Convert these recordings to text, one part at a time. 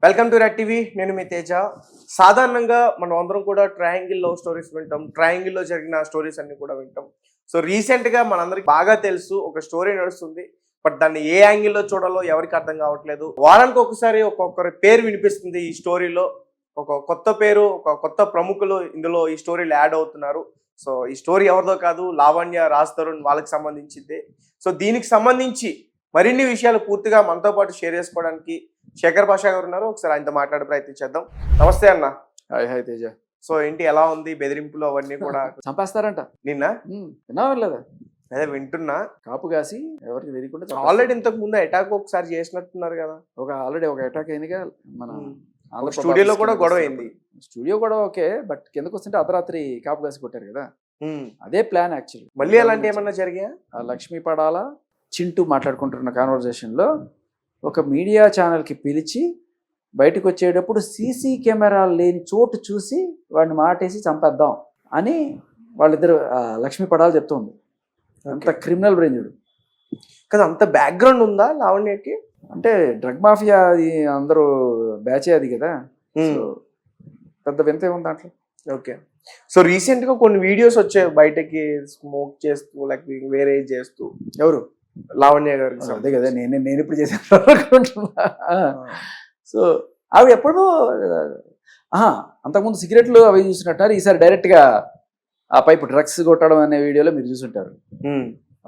Welcome to red TV. నేను మీ తేజ. సాధారణంగా మనం అందరం కూడా ట్రయాంగిల్లో స్టోరీస్ వింటాం, ట్రయాంగిల్లో జరిగిన స్టోరీస్ అన్ని కూడా వింటాం. సో రీసెంట్గా మనందరికి బాగా తెలుసు ఒక స్టోరీ నడుస్తుంది. బట్ దాన్ని ఏ యాంగిల్లో చూడాలో ఎవరికి అర్థం కావట్లేదు. వారానికి ఒకసారి ఒక్కొక్కరి పేరు వినిపిస్తుంది. ఈ స్టోరీలో ఒక కొత్త పేరు, ఒక కొత్త ప్రముఖులు ఇందులో ఈ స్టోరీలో యాడ్ అవుతున్నారు. సో ఈ స్టోరీ ఎవరిదో కాదు, లావణ్య, రాజ్ తరుణ్ వాళ్ళకి సంబంధించిందే. సో దీనికి సంబంధించి మరిన్ని విషయాలు పూర్తిగా మనతో పాటు షేర్ చేసుకోవడానికి శేఖర్ భాషా గారు ఉన్నారు. ఒకసారి ఆయనతో మాట్లాడే ప్రయత్నం చేద్దాం. నమస్తే అన్న. Hi hi Teja. సో ఏంటి, ఎలా ఉంది? బెదిరింపులు అవన్నీ కూడా చంపేస్తారంట నిన్న విన్నావా లేదా? అదే వింటున్నా. కాపు కాసి ఎవరికి తెలియకుండా ఆల్రెడీ ఇంతకు ముందు అటాక్ ఒకసారి చేసినట్టున్నారు కదా. ఆల్రెడీ ఒక అటాక్ అయిందిగా మన స్టూడియోలో కూడా గొడవ అయింది. స్టూడియో కూడా ఓకే, బట్ కిందకు వస్తుంటే అర్ధరాత్రి కాపు కాసి కొట్టారు కదా. అదే ప్లాన్ యాక్చువల్లీ. మళ్ళీ అలాంటి ఏమన్నా జరిగా? లక్ష్మీ పడాల చింటూ మాట్లాడుకుంటున్న కాన్వర్జేషన్ లో ఒక మీడియా ఛానల్కి పిలిచి బయటకు వచ్చేటప్పుడు సీసీ కెమెరాలు లేని చోటు చూసి వాడిని మాటేసి చంపేద్దాం అని వాళ్ళిద్దరు లక్ష్మీ పడాల చెప్తుంది. అంత క్రిమినల్ బ్రెయిన్డ్ కదా. అంత బ్యాక్గ్రౌండ్ ఉందా లావణ్యకి? అంటే డ్రగ్ మాఫియా అది అందరూ బ్యాచే అది కదా. సో పెద్ద వింత ఉంది దాంట్లో. ఓకే. సో రీసెంట్ గా కొన్ని వీడియోస్ వచ్చాయి బయటకి, స్మోక్ చేస్తూ లైక్ వేరే చేస్తూ. ఎవరు? లావణ్య గారు. అదే కదా నేను ఇప్పుడు చేసాను. సో ఆవిడ ఎప్పుడూ అంతకుముందు సిగరెట్లు అవి చూసినట్టారు. ఈసారి డైరెక్ట్గా ఆ పైపు డ్రగ్స్ కొట్టడం అనే వీడియోలో మీరు చూసుంటారు.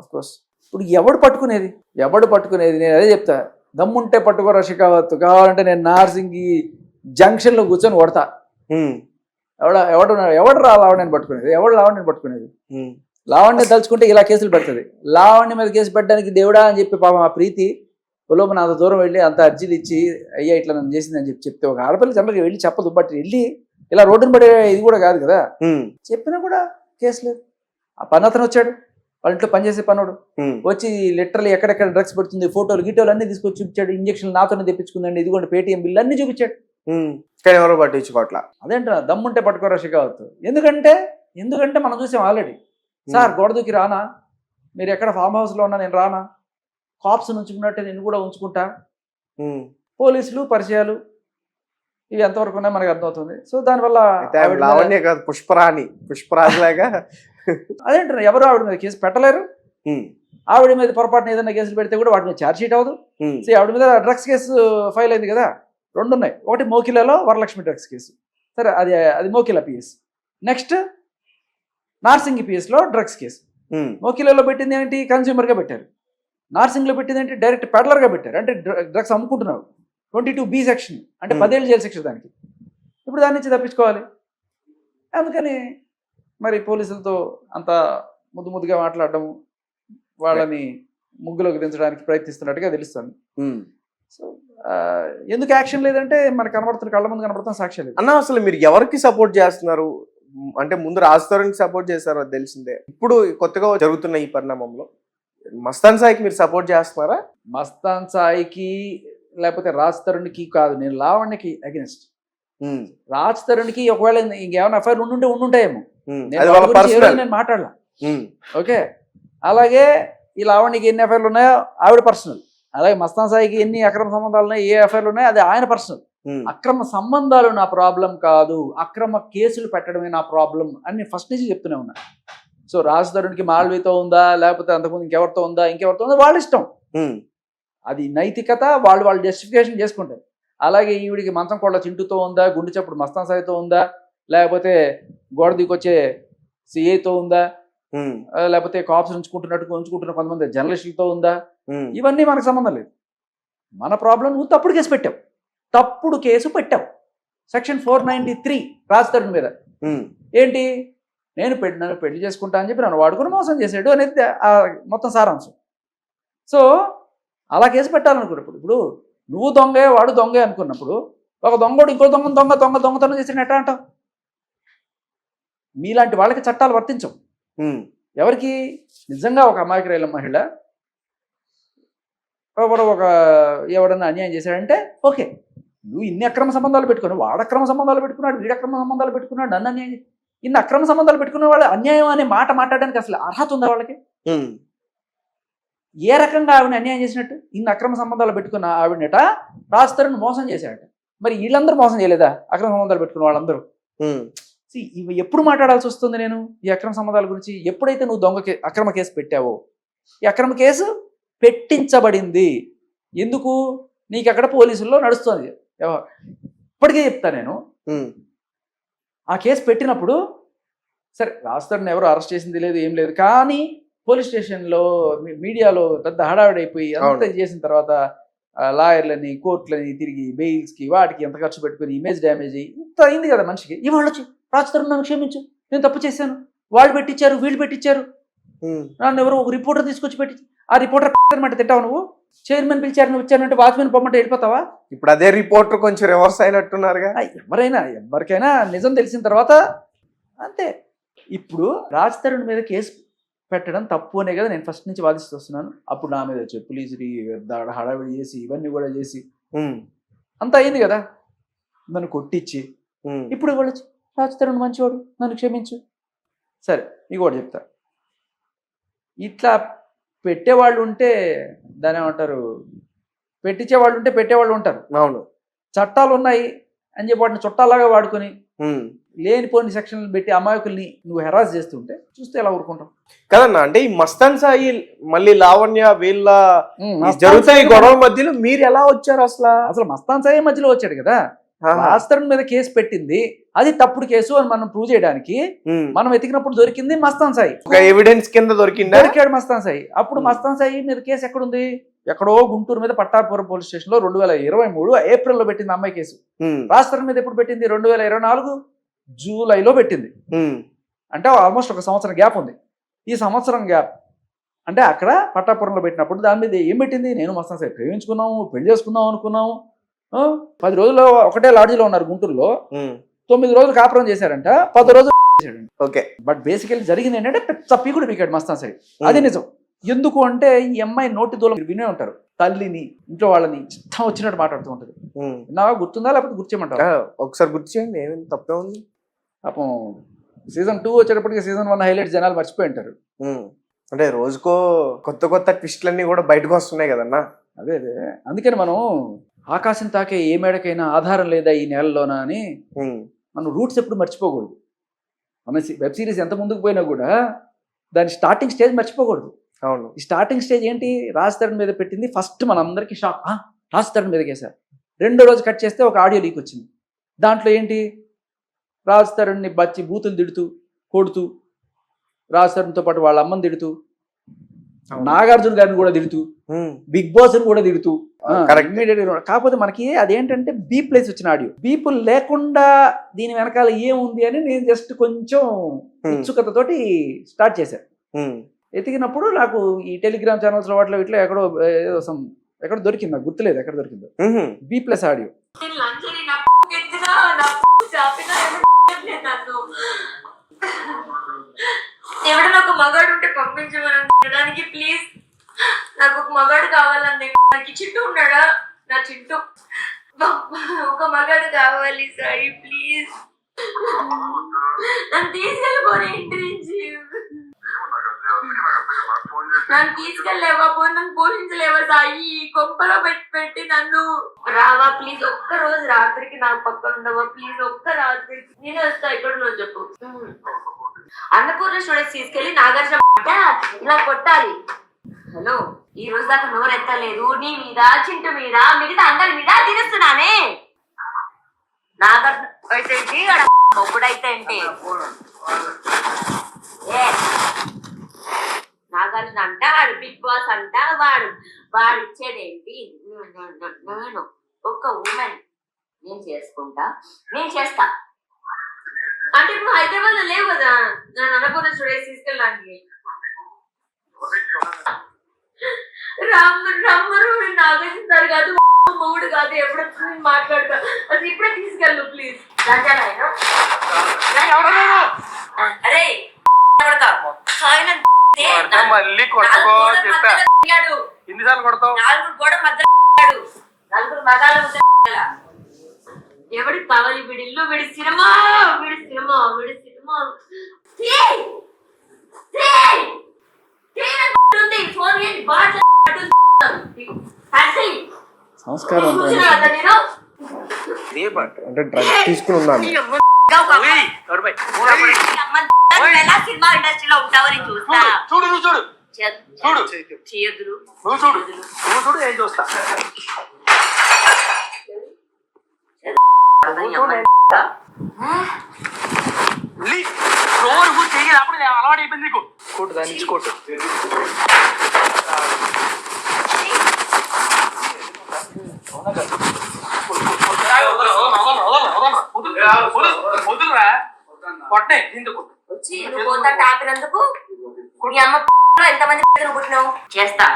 Of course. ఇప్పుడు ఎవడు పట్టుకునేది నేను అదే చెప్తా. దమ్ముంటే పట్టుకోరా షికావత్, కావాలంటే నేను నార్సింగి జంక్షన్లో కూర్చొని కొడతా. ఎవడు రా లావణ్యని పట్టుకునేది? లావణ్యని పట్టుకునేది? లావణ్య తలుచుకుంటే ఇలా కేసులు పెడుతుంది. లావణ్య మీద కేసు పెట్టడానికి దేవుడా అని చెప్పి పాపం ఆ ప్రీతి లోపల అంత దూరం వెళ్ళి అంత అర్జీలు ఇచ్చి అయ్యా ఇట్లా నన్ను చేసిందని చెప్తే ఒక ఆడపిల్ల జనరల్గా వెళ్ళి చెప్పదు. బట్ వెళ్ళి ఇలా రోడ్డును పడే ఇది కూడా కాదు కదా. చెప్పినా కూడా కేసు లేదు. ఆ పని అతను వచ్చాడు, వాళ్ళ ఇంట్లో పనిచేసే పనుడు వచ్చి లిటరల్లీ ఎక్కడెక్కడ డ్రగ్స్ పెడుతుంది ఫోటోలు గిటోలు అన్ని తీసుకొచ్చి చూపించాడు. ఇంజక్షన్ నాతోనే తెప్పించుకుందండి, ఇదిగోండి పేటీఎం బిల్లు అన్ని చూపించాడు. ఎవరో పట్టించుకోవట్లా. అదేంట దమ్ముంటే పట్టుకోరా షికావత్. ఎందుకంటే మనం చూసాం ఆల్రెడీ. సార్ గోడ దూకి రానా, మీరు ఎక్కడ ఫామ్ హౌస్లో ఉన్నా నేను రానా, కాప్స్ ఉంచుకున్నట్టే నేను కూడా ఉంచుకుంటా, పోలీసులు పరిచయాలు ఇవి ఎంతవరకు ఉన్నాయి మనకు అర్థమవుతుంది. సో దానివల్ల లావణ్య కాదు, పుష్పరాజ్ లాగా అదేంటారు ఎవరు ఆవిడ మీద కేసు పెట్టలేరు. ఆవిడ మీద పొరపాటున ఏదైనా కేసులు పెడితే కూడా వాటి మీద ఛార్జ్ షీట్ అవ్వదు. సో ఆవిడ మీద డ్రగ్స్ కేసు ఫైల్ అయింది కదా, రెండు ఉన్నాయి. ఒకటి మోకిలాలో వరలక్ష్మి డ్రగ్స్ కేసు, సరే అది మోకిలా పిఎస్. నెక్స్ట్ నార్సింగ్ పిఎస్లో డ్రగ్స్ కేసు. మోకిలాలో పెట్టింది ఏంటి, కన్స్యూమర్గా పెట్టారు. నార్సింగ్లో పెట్టింది ఏంటి, డైరెక్ట్ పెడలర్గా పెట్టారు. అంటే డ్రగ్స్ అమ్ముకుంటున్నావు. 22B సెక్షన్ అంటే 10 ఏళ్ళు జైలు శిక్ష దానికి. ఇప్పుడు దాని నుంచి తప్పించుకోవాలి. అందుకని మరి పోలీసులతో అంత ముద్దుగా మాట్లాడటము, వాళ్ళని ముగ్గులోకి దించడానికి ప్రయత్నిస్తున్నట్టుగా తెలుస్తుంది. సో ఎందుకు యాక్షన్ లేదంటే మనకు కనబడుతున్న కళ్ళ ముందు కనబడుతున్న సాక్ష్యాలు. అన్న అసలు మీరు ఎవరికి సపోర్ట్ చేస్తున్నారు? అంటే ముందు రాజ్ తరుణ్కి సపోర్ట్ చేశారు, అది తెలిసిందే. ఇప్పుడు కొత్తగా జరుగుతున్న ఈ పరిణామంలో మస్తాన్ సాయికి మీరు సపోర్ట్ చేస్తున్నారా? మస్తాన్ సాయికి లేకపోతే రాజ్ తరుణ్కి కాదు, నేను లావణ్యకి అగెన్స్ట్. రాజ్ తరుణ్కి ఒకవేళ ఇంకేమైనా ఎఫ్ఐఆర్ ఉండుంటాయేమో, నేను మాట్లాడలా. ఓకే, అలాగే ఈ లావణ్యకి ఎన్ని ఎఫ్ఐఆర్లు ఉన్నాయో ఆవిడ పర్సనల్. అలాగే మస్తాన్ సాయికి ఎన్ని అక్రమ సంబంధాలు ఉన్నాయో, ఏ ఎఫ్ఐఆర్లు ఉన్నాయో అది ఆయన పర్సనల్. అక్రమ సంబంధాలు నా ప్రాబ్లం కాదు, అక్రమ కేసులు పెట్టడమే నా ప్రాబ్లం అని ఫస్ట్ నుంచి చెప్తూనే ఉన్నా. సో రాజ్ తరుణ్కి మాల్వీతో ఉందా, లేకపోతే అంతకుముందు ఇంకెవరితో ఉందా వాళ్ళ ఇష్టం. అది నైతికత, వాళ్ళు జస్టిఫికేషన్ చేసుకుంటారు. అలాగే ఈవిడికి మంచం కోళ్ళ చింటూతో ఉందా, గుండె చప్పుడు మస్తాన్ సాయితో ఉందా, లేకపోతే గోడ దిగొచ్చే సిఐతో ఉందా, లేకపోతే కాప్స్ ఉంచుకుంటున్న కొంతమంది జర్నలిస్టులతో ఉందా, ఇవన్నీ మనకు సంబంధం లేదు. మన ప్రాబ్లం నువ్వు తప్పుడు కేసు పెట్టావు. సెక్షన్ 493 రాజ్ తరుణ్ మీద ఏంటి, నన్ను పెళ్లి చేసుకుంటా అని చెప్పి నన్ను వాడుకుని మోసం చేశాడు అనేది మొత్తం సారాంశం. సో అలా కేసు పెట్టాలనుకున్నప్పుడు, ఇప్పుడు నువ్వు దొంగే వాడు దొంగే అనుకున్నప్పుడు ఒక దొంగోడు ఇంకో దొంగతనం చేసిన ఎట్లా అంటావు? మీలాంటి వాళ్ళకి చట్టాలు వర్తించవు. ఎవరికి నిజంగా ఒక అమాయకురాలు మహిళ ఎవడన్నా అన్యాయం చేశాడంటే ఓకే, నువ్వు ఇన్ని అక్రమ సంబంధాలు పెట్టుకున్నావు, వాడు అక్రమ సంబంధాలు పెట్టుకున్నాడు, వీడు అక్రమ సంబంధాలు పెట్టుకున్నాడు, నన్ను అన్యాయం, ఇన్ని అక్రమ సంబంధాలు పెట్టుకున్న వాళ్ళు అన్యాయం అనే మాట మాట్లాడడానికి అసలు అర్హత ఉందా వాళ్ళకి? ఏ రకంగా ఆవిడని అన్యాయం చేసినట్టు? ఇన్ని అక్రమ సంబంధాలు పెట్టుకున్న ఆవిడనట రాజ్ తరుణ్ మోసం చేశాడట. మరి వీళ్ళందరూ మోసం చేయలేదా అక్రమ సంబంధాలు పెట్టుకున్న వాళ్ళందరూ? ఇవి ఎప్పుడు మాట్లాడాల్సి వస్తుంది నేను ఈ అక్రమ సంబంధాల గురించి? ఎప్పుడైతే నువ్వు అక్రమ కేసు పెట్టావో, ఈ అక్రమ కేసు పెట్టించబడింది ఎందుకు? నీకు అక్కడ పోలీసుల్లో నడుస్తుంది. ఇప్పటికే చెప్తా నేను, ఆ కేసు పెట్టినప్పుడు సరే రాస్తారని ఎవరు అరెస్ట్ చేసింది లేదు, ఏం లేదు, కానీ పోలీస్ స్టేషన్లో మీడియాలో పెద్ద హడావిడైపోయి అంతా చేసిన తర్వాత లాయర్లని కోర్టులని తిరిగి బెయిల్స్కి వాటికి ఎంత ఖర్చు పెట్టుకుని ఇమేజ్ డ్యామేజ్ అయ్యి ఇంత అయింది కదా మనిషికి. ఇవాళ వచ్చి రాజతరుణ్ నన్ను క్షమించు, నేను తప్పు చేశాను, వాళ్ళు పెట్టించారు వీళ్ళు పెట్టించారు, నన్ను ఎవరో ఒక రిపోర్టర్ తీసుకొచ్చి పెట్టి, ఆ రిపోర్టర్ అనమాట తింటావు నువ్వు? చైర్మన్ పిలిచారు, నువ్వు వచ్చానంటే వాచ్మెన్ పొమ్మంటే వెళ్ళిపోతావా? ఇప్పుడు అదే రిపోర్టర్ కొంచెం రివర్స్ అయినట్టున్నారుగా. ఎవరికైనా నిజం తెలిసిన తర్వాత అంతే. ఇప్పుడు రాజతరుణ్ మీద కేసు పెట్టడం తప్పు అనే కదా నేను ఫస్ట్ నుంచి వాదిస్తూ వస్తున్నాను. అప్పుడు నా మీద వచ్చే పోలీసులు హడావిడి చేసి ఇవన్నీ కూడా చేసి అంత అయింది కదా, నన్ను కొట్టించి. ఇప్పుడు వాళ్ళు రాజతరుణ్ మంచివాడు, నన్ను క్షమించు. సరే నీకు కూడా చెప్తా, ఇట్లా పెట్టేవాళ్ళు ఉంటే దాని ఏమంటారు, పెట్టించేవాళ్ళు ఉంటే పెట్టేవాళ్ళు ఉంటారు. అవును, చట్టాలు ఉన్నాయి అని చెప్పి వాటిని చుట్టాలాగా వాడుకొని లేనిపోని సెక్షన్లు పెట్టి అమాయకుల్ని నువ్వు హెరాస్ చేస్తుంటే చూస్తే ఎలా ఊరుకుంటాం కదన్నా? అంటే ఈ మస్తాన్ సాయి మళ్ళీ లావణ్య వీళ్ళ జరుగుతాయి గొడవ మధ్యలో మీరు ఎలా వచ్చారు? అసలు మస్తాన్ సాయి మధ్యలో వచ్చాడు కదా. రాజతరుణ్ మీద కేసు పెట్టింది అది తప్పుడు కేసు అని మనం ప్రూవ్ చేయడానికి మనం వెతికినప్పుడు దొరికింది మస్తాన్ సాయి, ఒక ఎవిడెన్స్ కింద దొరికాడు మస్తాన్ సాయి. అప్పుడు మస్తాన్ సాయి మీద కేసు ఎక్కడుంది? ఎక్కడో గుంటూరు మీద పట్టాపురం పోలీస్ స్టేషన్ లో 2023 ఏప్రిల్లో పెట్టింది అమ్మాయి కేసు. రాజతరుణ్ మీద ఎప్పుడు పెట్టింది? 2024 జూలైలో పెట్టింది. అంటే ఆల్మోస్ట్ ఒక సంవత్సరం గ్యాప్ ఉంది. ఈ సంవత్సరం గ్యాప్ అంటే అక్కడ పట్టాపురంలో పెట్టినప్పుడు దాని మీద ఏం పెట్టింది? నేను మస్తాన్ సాయి ప్రేమించుకున్నాము, పెళ్లి చేసుకుందాం అనుకున్నాము, 10 రోజులు ఒకటే లాడ్జీలో ఉన్నారు గుంటూరులో, 9 రోజులు కాపురం చేశారంట, 10 రోజులు చేశాడంట. ఓకే, బట్ బేసికల్లీ జరిగింది ఏంటంటే పెద్ద పీకుడు పీకాడు మస్తాన్ సాయి. అది నిజం. ఎందుకు అంటే ఈ అమ్మాయి నోటి దూలం వినే ఉంటారు, తల్లిని ఇంట్లో వాళ్ళని ఇష్టం వచ్చినట్టు మాట్లాడుతూ ఉంటది. నా గుర్తుందా లేకపోతే గుర్చేయమంటావా? ఒకసారి గుర్తు చేయండి, ఏమైనా తప్పే ఉంది. పాపం సీజన్ 2 వచ్చేటప్పటికి సీజన్ 1 హైలైట్ జనాలు మర్చిపోయి ఉంటారు. అంటే రోజుకో కొత్త కొత్త ట్విస్ట్లన్నీ కూడా బయటకు వస్తున్నాయి కదన్నా. అదే అందుకని మనం ఆకాశం తాకే ఏ మేడకైనా ఆధారం లేదా ఈ నేలలోనా అని మనం రూట్స్ ఎప్పుడు మర్చిపోకూడదు. మన వెబ్ సిరీస్ ఎంత ముందుకు పోయినా కూడా దాని స్టార్టింగ్ స్టేజ్ మర్చిపోకూడదు. అవును, ఈ స్టార్టింగ్ స్టేజ్ ఏంటి? రాజతరుణ్ మీద పెట్టింది. ఫస్ట్ మనందరికీ షాక్, రాజతరుణ్ మీద కేసారు. రెండో రోజు కట్ చేస్తే ఒక ఆడియో లీక్ వచ్చింది. దాంట్లో ఏంటి? రాజతరుణ్ని బచ్చి బూతులు తిడుతూ కొడుతూ, రాజతరుణ్తో పాటు వాళ్ళ అమ్మని తిడుతూ, నాగార్జున గారిని కూడా తిడుతూ, బిగ్ బాస్ ని కూడా తిడుతూ. కాకపోతే మనకి అదేంటంటే బీప్ ప్లేస్ వచ్చిన ఆడియో, బీపుల్ లేకుండా దీని వెనకాల ఏముంది అని నేను జస్ట్ కొంచెం ఉత్సుకతతోటి స్టార్ట్ చేశాను. ఎతికినప్పుడు నాకు ఈ టెలిగ్రామ్ ఛానల్స్ లో వాటిలో ఇట్లా ఎక్కడో దొరికింది, నాకు గుర్తులేదు ఎక్కడ దొరికిందో బీ ప్లస్ ఆడియో. ఎవడన్నా ఒక మగాడు ఉంటే పంపించమనడానికి ప్లీజ్, నాకు ఒక మగాడు కావాలండి. నాకు చింటూ ఉన్నాడా? నా చింటూ ఒక మగాడు కావాలి సాయి ప్లీజ్, నన్ను తీసుకెళ్ళిపోయి ఇంటి నుంచి, నన్ను తీసుకెళ్ళలేవా? నన్ను పోషించలేవా సాయి? కొంపలో పెట్టి నన్ను రావా ప్లీజ్, ఒక్క రోజు రాత్రికి నా పక్కన ఉండవా ప్లీజ్, ఒక్క రాత్రికి నేను వస్తా. ఎక్కడ నువ్వు చెప్పు. అన్నపూర్ణ స్టూడెంట్స్ తీసుకెళ్లి నాగార్జున ఇలా కొట్టాలి. హలో, ఈ రోజు దాకా నోరు ఎత్తలేదు నీ మీద, చింటు మీద, మిగతా అందరి మీద తినేస్తున్నానే. నాగార్జున అయితే మొక్కుడైతే అంటే నాగార్జున అంట వాడు బిగ్ బాస్ అంట, వాడు ఇచ్చేదేంటి? నేను ఒక ఉమెన్, నేను చేసుకుంటా, నేను చేస్తా. అంటే ఇప్పుడు హైదరాబాద్ లో లేవు కదా నేను అన్నపూర్ణ స్టూడెంట్స్ తీసుకెళ్ళడానికి. రమ్మరు నాగార్జున కాదు, మూడు కాదు, ఎప్పుడు మాట్లాడతా. అది ఇప్పుడే తీసుకెళ్ళు ప్లీజ్. అరే నలుగురు మగాళ్ళు ఎవడి కావాలి? వీడిల్లు, వీడి సినిమా, సంస్కారం అంటే డ్రగ్ తీసుకుని ఉన్నాను. సినిమా ఇండస్ట్రీలో ఉంటావని చూస్తా. చూడు నువ్వు చూడు చూడు చేయదురు నువ్వు చూడు నువ్వు చూడు ఏం చూస్తా రోజు చెయ్యాలి అప్పుడు అలవాటు అయిపోయింది నీకు. కొట్టు దాని నుంచి కొట్టు. వదులురా కొట్టే దీంతో వచ్చి నువ్వు పోతా టాపినందుకు నీ అమ్మ ఎంతమంది పుట్టినావు చేస్తా.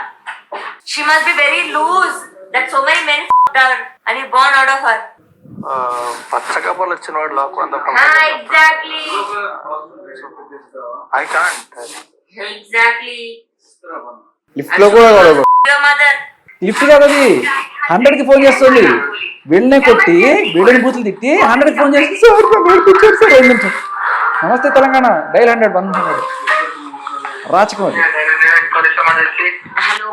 She must be very loose that so many men her and you born out of her. పచ్చ కబర్లు వచ్చిన వాడు లోకంతా Exactly. I can't. Exactly. Lift లో కూడా గొడవ. Your mother. లిఫ్ట్ కాదు అది, 100కి ఫోన్ చేస్తుంది. వీళ్ళనే కొట్టి వీళ్ళని బూతులు తిట్టి 100కి ఫోన్ చేసి సార్ నిమిషం. నమస్తే తెలంగాణ డైల్ 100 బంద్ అన్నాడు. రాచకం అది. హలో,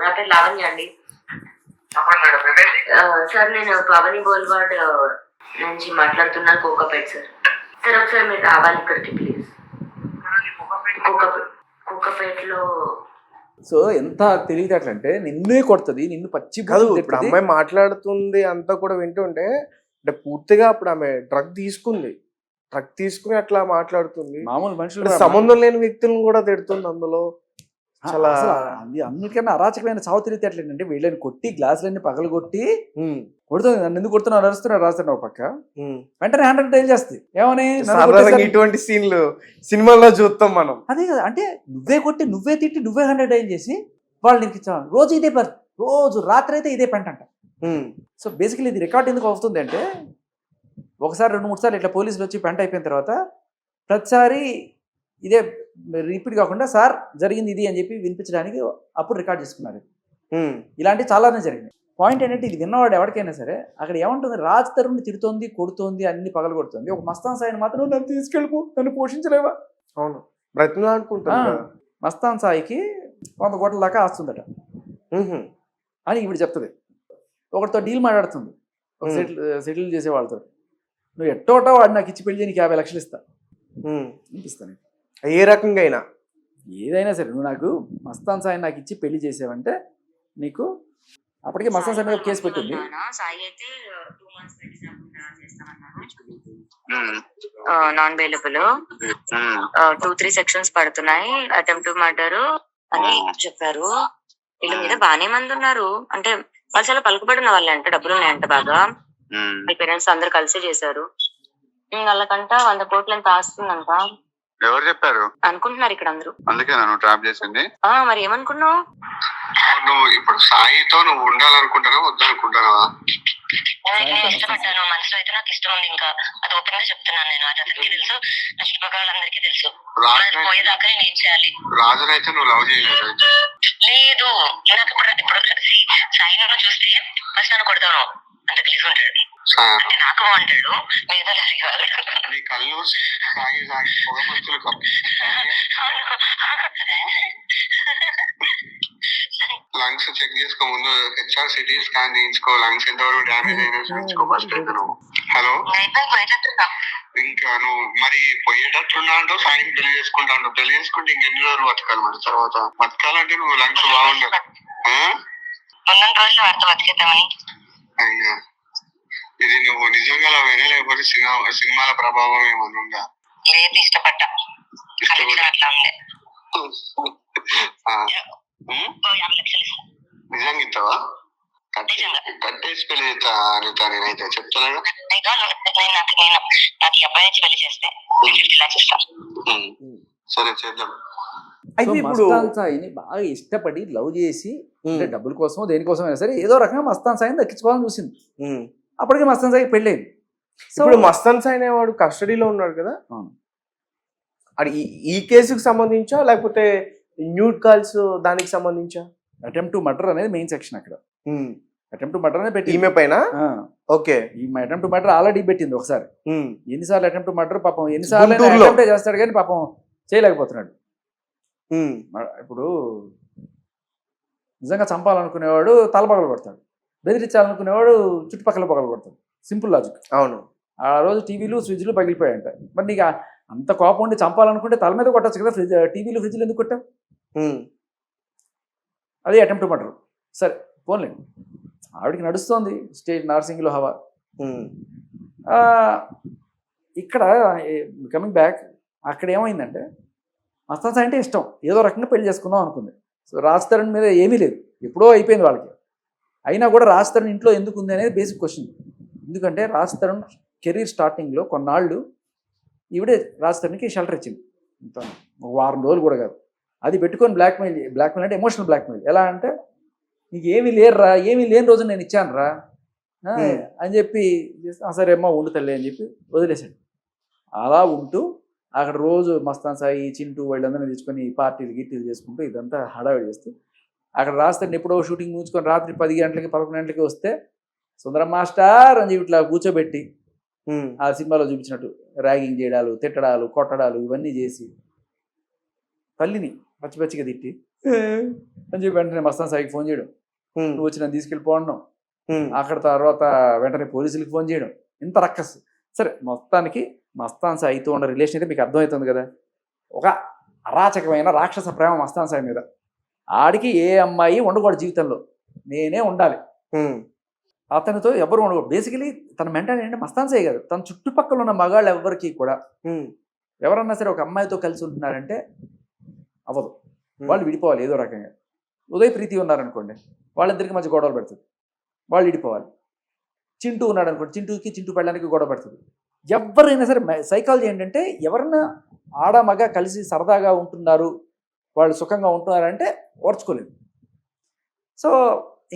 నా పేరు లావణ్య అండి. సార్ నేను పవని బోల్వాడ్ నుంచి మాట్లాడుతున్నాను, కోకాపేట్ సార్. సార్ ఒకసారి మీరు రావాలి ఇక్కడికి ప్లీజ్. కోకాపేటలో. సో ఎంత తెలివితేటలంటే నిన్నే కొడుతుంది, నిన్ను పచ్చి కాదు. ఇప్పుడు అమ్మాయి మాట్లాడుతుంది అంతా కూడా వింటుంటే అంటే పూర్తిగా అప్పుడు ఆమె డ్రగ్ తీసుకుని అట్లా మాట్లాడుతుంది. మామూలు మనుషులు సంబంధం లేని వ్యక్తులను కూడా తిడుతుంది అందులో. చాలా అన్నిటికన్నా అరాచకమైన చావు తెలివితేటలు ఏంటంటే వీళ్ళని కొట్టి గ్లాసులన్నీ పగలు కొట్టి కొడుతుంది. నన్ను ఎందుకు కొడుతున్నావు అరుస్తున్నాడు రాస్తాడు ఒక పక్క. వెంటనే 100 డైల్ చేస్తుంది. ఏమని ఇటువంటి సీన్లు సినిమాల్లో చూస్తాం మనం. అదే కదా, అంటే నువ్వే కొట్టి నువ్వే తిట్టి నువ్వే 100 డైల్ చేసి వాళ్ళు నీకు రోజు ఇదే రోజు రాత్రి అయితే ఇదే పెంట అంట. సో బేసికలీ ఇది రికార్డ్ ఎందుకు అవుతుంది అంటే ఒకసారి 2-3 సార్లు ఇట్లా పోలీసులు వచ్చి పెంట అయిపోయిన తర్వాత ప్రతిసారి ఇదే రిపీట్ కాకుండా సార్ జరిగింది ఇది అని చెప్పి వినిపించడానికి అప్పుడు రికార్డ్ చేసుకున్నారు. ఇలాంటివి చాలానే జరిగినాయి. పాయింట్ ఏంటంటే ఇది విన్నవాడు ఎవరికైనా సరే అక్కడ ఏమంటుంది, రాజ్ తరుణ్ని తిడుతోంది, కొడుతోంది, అన్ని పగలు కొడుతుంది. ఒక మస్తాన్ సాయిని మాత్రం నన్ను తీసుకెళ్ళిపో, నన్ను పోషించలేవా. అవును, బ్రతిమలా అనుకుంటున్నా. మస్తాన్ సాయికి 100 కోట్ల దాకా ఆస్తుందట అని ఇప్పుడు చెప్తుంది. ఒకటితో డీల్ మాట్లాడుతుంది, ఒక సెటిల్ చేసే వాళ్ళతో. నువ్వు ఎట్టోటో వాడు నాకు ఇచ్చి పెళ్లి నీకు 50 లక్షలు ఇస్తా ఇస్తాను. ఏ రకంగా అయినా ఏదైనా సరే నువ్వు నాకు మస్తాన్ సాయి నాకు ఇచ్చి పెళ్లి చేసావంటే నీకు అప్పటికే మస్తాన్ సాయి మీద కేసు పెట్టింది. నాన్ బెయిలబుల్ 2-3 సెక్షన్స్ పడుతున్నాయి. అటెంప్ట్ టు మర్డర్ అని చెప్పారు. వీళ్ళ మీద బానే మంది ఉన్నారు, అంటే వాళ్ళు చాలా పలుకుబడిన వాళ్ళే అంట, డబ్బులు ఉన్నాయంట బాగా. మీ పేరెంట్స్ అందరు కలిసి చేశారు. వాళ్ళకంట 100 కోట్లు ఎంత ఆస్తుందంట. ఎవరు చెప్పారు అనుకుంటున్నారు ఇక్కడ అందరూ. అందుకే నన్ను ట్రాప్ చేసింది. మరి ఏమనుకున్నావు నువ్వు? ఇప్పుడు సాయితో నువ్వు ఉండాలనుకుంటున్నావా వద్దనుకుంటున్నావా? ఇష్టపడ్డాను మనసులో అయితే, నాకు ఇష్టం ఉంది. ఇంకా అది ఓపెన్ గా చెప్తున్నాను నేను. అది అతనికి తెలుసు, నా చుట్టుపక్కల వాళ్ళందరికీ తెలుసు. పోయేదాకా నేను ఏం చేయాలి? రాజునైతే నువ్వు లవ్ చేయలేదు? లేదు, నాకు ఇప్పుడు సాయిను చూస్తే ఫస్ట్ నన్ను కొడతాను, అంత గలీజ్ ఉంటాడు. అంటే నాకు బాగుంటాడు, మీద నీ కళ్ళు సాగి సాగి పొగ మంచులు లంగ్స్ చెక్ చేసుకో ముందు. హెచ్ఆర్ సిటీ స్కాన్ చేయించుకో, లంగ్స్ ఎంతవరకు డ్యామేజ్ అయినా చూపించుకో ఫస్ట్ అయితే నువ్వు. హలో, ఇంకా నువ్వు మరి పోయేటట్టున్నా అంటూ సాయం పెళ్లి చేసుకుంటా అంటావు. పెళ్లి చేసుకుంటే ఇంకెన్ని రోజులు బతకాలి? మరి తర్వాత బతకాలంటే నువ్వు లంగ్స్ బాగుండదు. అయ్యా, ఇది నువ్వు నిజంగా లావేనా లేకపోతే సినిమాల ప్రభావం ఏమన్నా ఉందా? లేదు, ఇష్టపడ్డా. నిజంగా ఇస్తావా? కట్టేసి పెళ్లి చేస్తా అనితా నేనైతే చెప్తాను. సరే చేద్దాం. అయితే ఇప్పుడు మస్తాన్ సాయిని బాగా ఇష్టపడి లవ్ చేసి అంటే డబ్బుల కోసం దేనికోసం అయినా సరే ఏదో రకంగా మస్తాన్ సాయిని దక్కించుకోవాలని చూసింది. అప్పటికే మస్తాన్ సాయికి పెళ్ళైంది. ఇప్పుడు మస్తాన్ సాయి అనేవాడు కస్టడీలో ఉన్నాడు కదా, అది ఈ కేసుకు సంబంధించా లేకపోతే న్యూడ్ కాల్స్ దానికి సంబంధించా? అటెంప్ట్ టు మర్డర్ అనేది మెయిన్ సెక్షన్ అక్కడ. అటెంప్ట్ టు మర్డర్ అనేది పెట్టి ఈమె పైన. ఓకే, ఈ అటెంప్ట్ టు మర్డర్ ఆల్రెడీ పెట్టింది ఒకసారి. ఎన్నిసార్లు అటెంప్ట్ టు మర్డర్ పాపం ఎన్నిసార్లు అటెంప్ట్ చేస్తాడు కానీ పాపం చేయలేకపోతున్నాడు. ఇప్పుడు నిజంగా చంపాలనుకునేవాడు తల పగలు కొడతాడు, బెదిరించాలనుకునేవాడు చుట్టుపక్కల పగలు కొడతాడు. Simple logic. అవును. ఆ రోజు టీవీలు ఫ్రిడ్జ్లు పగిలిపోయాయంట. మరి నీకు అంత కోపం ఉండి చంపాలనుకుంటే తల మీద కొట్టచ్చు కదా, టీవీలు ఫ్రిడ్జ్లు ఎందుకు కొట్టావు? అది అటెంప్ట్ మర్డర్. సరే పోన్లేండి, ఆవిడకి నడుస్తోంది స్టేజ్ నార్సింగ్లో హవా. ఇక్కడ కమింగ్ బ్యాక్, అక్కడ ఏమైందంటే మస్తాన్ సాయి అంటే ఇష్టం, ఏదో రకంగా పెళ్లి చేసుకుందాం అనుకుంది. సో రాజ్ తరుణ్ మీద ఏమీ లేదు, ఎప్పుడో అయిపోయింది వాళ్ళకి. అయినా కూడా రాజ్ తరుణ్ ఇంట్లో ఎందుకు ఉంది అనేది బేసిక్ క్వశ్చన్. ఎందుకంటే రాజ్ తరుణ్ కెరీర్ స్టార్టింగ్లో కొన్నాళ్ళు ఈవిడే రాజ్ తరుణ్కి షెల్టర్ ఇచ్చింది, ఒక వారం రోజులు కూడా కాదు. అది పెట్టుకొని బ్లాక్మెయిల్ అంటే ఎమోషనల్ బ్లాక్మెయిల్. ఎలా అంటే నీకు ఏమీ లేరురా, ఏమీ లేని రోజు నేను ఇచ్చాను రా అని చెప్పి, సరే అమ్మ ఉండు తల్లి అని చెప్పి వదిలేశాడు. అలా ఉంటూ అక్కడ రోజు మస్తాన్ సాయి, చింటూ వాళ్ళందరినీ తెచ్చుకొని పార్టీలు గిట్టీలు చేసుకుంటూ ఇదంతా హడావిడి చేస్తూ అక్కడ రాస్తాను. ఎప్పుడో షూటింగ్ ముంచుకొని రాత్రి 10 గంటలకి 11 గంటలకి వస్తే సుందరం మాస్టర్ అని చెప్పి ఇట్లా కూర్చోబెట్టి ఆ సినిమాలో చూపించినట్టు ర్యాగింగ్ చేయడాలు, తిట్టడాలు, కొట్టడాలు ఇవన్నీ చేసి తల్లిని పచ్చిగా తిట్టి అని చెప్పి వెంటనే మస్తాన్ సాయికి ఫోన్ చేయడం, నువ్వు వచ్చి నన్ను తీసుకెళ్ళిపోవడం. అక్కడ తర్వాత వెంటనే పోలీసులకు ఫోన్ చేయడం, ఇంత రక్కస్. సరే మొత్తానికి మస్తాన్ సాయితో ఉన్న రిలేషన్ అయితే మీకు అర్థమవుతుంది కదా. ఒక అరాచకమైన రాక్షస ప్రేమ మస్తాన్ సాయి మీద. ఆడికి ఏ అమ్మాయి ఉండకూడదు జీవితంలో, నేనే ఉండాలి, అతనితో ఎవరు ఉండకూడదు. బేసికలీ తన మెంటాలిటీ అంటే మస్తాన్ సాయి కాదు, తన చుట్టుపక్కల ఉన్న మగాళ్ళు ఎవరికి కూడా ఎవరన్నా సరే ఒక అమ్మాయితో కలిసి ఉంటున్నారంటే అవ్వదు, వాళ్ళు విడిపోవాలి ఏదో రకంగా. ఉదయ్ ప్రీతి ఉన్నారనుకోండి, వాళ్ళిద్దరికి మధ్య గొడవలు పెడుతుంది, వాళ్ళు విడిపోవాలి. చింటూ ఉన్నాడు అనుకోండి, చింటూ పెళ్ళడానికి గొడవ పెడుతుంది. ఎవరైనా సరే సైకాలజీ ఏంటంటే ఎవరన్నా ఆడ మగ కలిసి సరదాగా ఉంటున్నారు, వాళ్ళు సుఖంగా ఉంటున్నారంటే ఓర్చుకోలేదు. సో